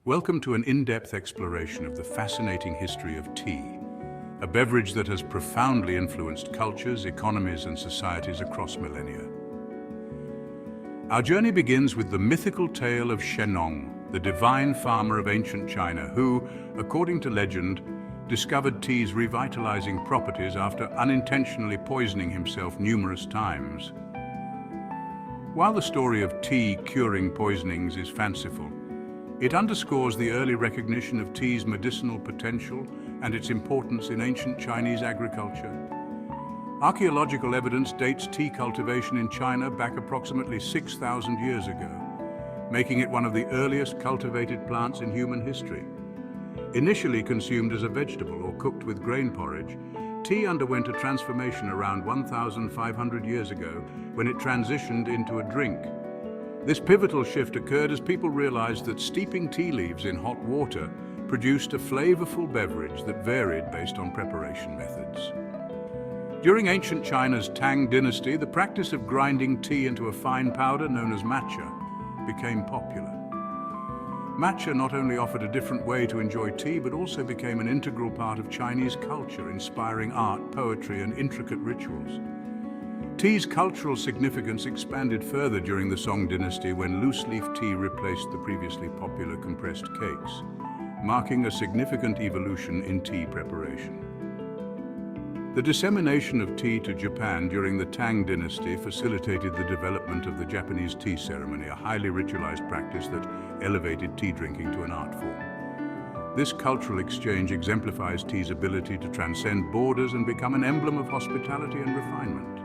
Welcome to an in-depth exploration of the fascinating history of tea, a beverage that has profoundly influenced cultures, economies, and societies across millennia. Our journey begins with the mythical tale of Nong, the divine farmer of ancient China, who, according to legend, discovered tea's revitalizing properties after unintentionally poisoning himself numerous times. While the story of tea curing poisonings is fanciful, it underscores the early recognition of tea's medicinal potential and its importance in ancient Chinese agriculture. Archaeological evidence dates tea cultivation in China back approximately 6,000 years ago, making it one of the earliest cultivated plants in human history. Initially consumed as a vegetable or cooked with grain porridge, tea underwent a transformation around 1,500 years ago when it transitioned into a drink. This pivotal shift occurred as people realized that steeping tea leaves in hot water produced a flavorful beverage that varied based on preparation methods. During ancient China's Tang Dynasty, the practice of grinding tea into a fine powder known as matcha became popular. Matcha not only offered a different way to enjoy tea, but also became an integral part of Chinese culture, inspiring art, poetry, and intricate rituals. Tea's cultural significance expanded further during the Song dynasty when loose-leaf tea replaced the previously popular compressed cakes, marking a significant evolution in tea preparation. The dissemination of tea to Japan during the Tang dynasty facilitated the development of the Japanese tea ceremony, a highly ritualized practice that elevated tea drinking to an art form. This cultural exchange exemplifies tea's ability to transcend borders and become an emblem of hospitality and refinement.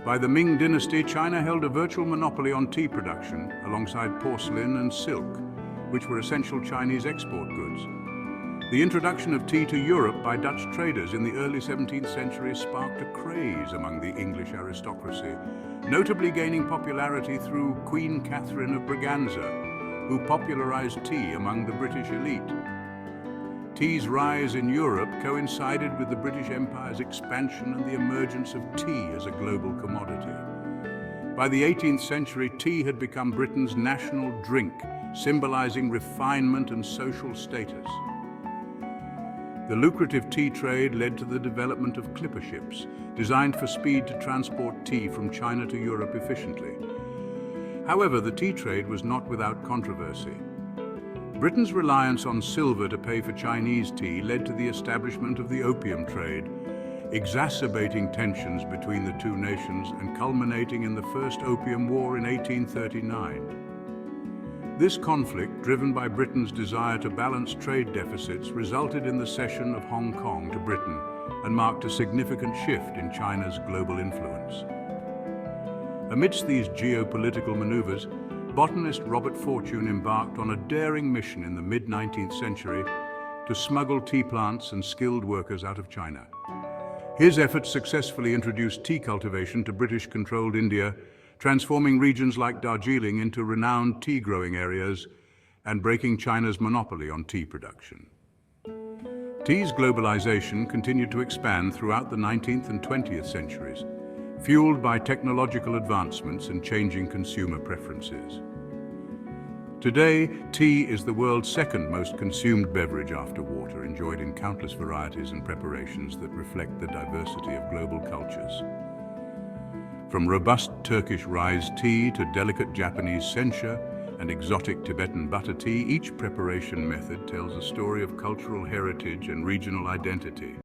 By the Ming dynasty, China held a virtual monopoly on tea production alongside porcelain and silk, which were essential Chinese export goods. The introduction of tea to Europe by Dutch traders in the early 17th century sparked a craze among the English aristocracy, notably gaining popularity through Queen Catherine of Braganza, who popularized tea among the British elite. Tea's rise in Europe coincided with the British Empire's expansion and the emergence of tea as a global commodity. By the 18th century, tea had become Britain's national drink, symbolizing refinement and social status. The lucrative tea trade led to the development of clipper ships, designed for speed to transport tea from China to Europe efficiently. However, the tea trade was not without controversy. Britain's reliance on silver to pay for Chinese tea led to the establishment of the opium trade, exacerbating tensions between the two nations and culminating in the First Opium War in 1839. This conflict, driven by Britain's desire to balance trade deficits, resulted in the cession of Hong Kong to Britain and marked a significant shift in China's global influence. Amidst these geopolitical maneuvers, botanist Robert Fortune embarked on a daring mission in the mid-19th century to smuggle tea plants and skilled workers out of China. His efforts successfully introduced tea cultivation to British-controlled India, transforming regions like Darjeeling into renowned tea-growing areas and breaking China's monopoly on tea production. Tea's globalization continued to expand throughout the 19th and 20th centuries, fueled by technological advancements and changing consumer preferences. Today, tea is the world's second most consumed beverage after water, enjoyed in countless varieties and preparations that reflect the diversity of global cultures. From robust Turkish rice tea to delicate Japanese sencha and exotic Tibetan butter tea, each preparation method tells a story of cultural heritage and regional identity.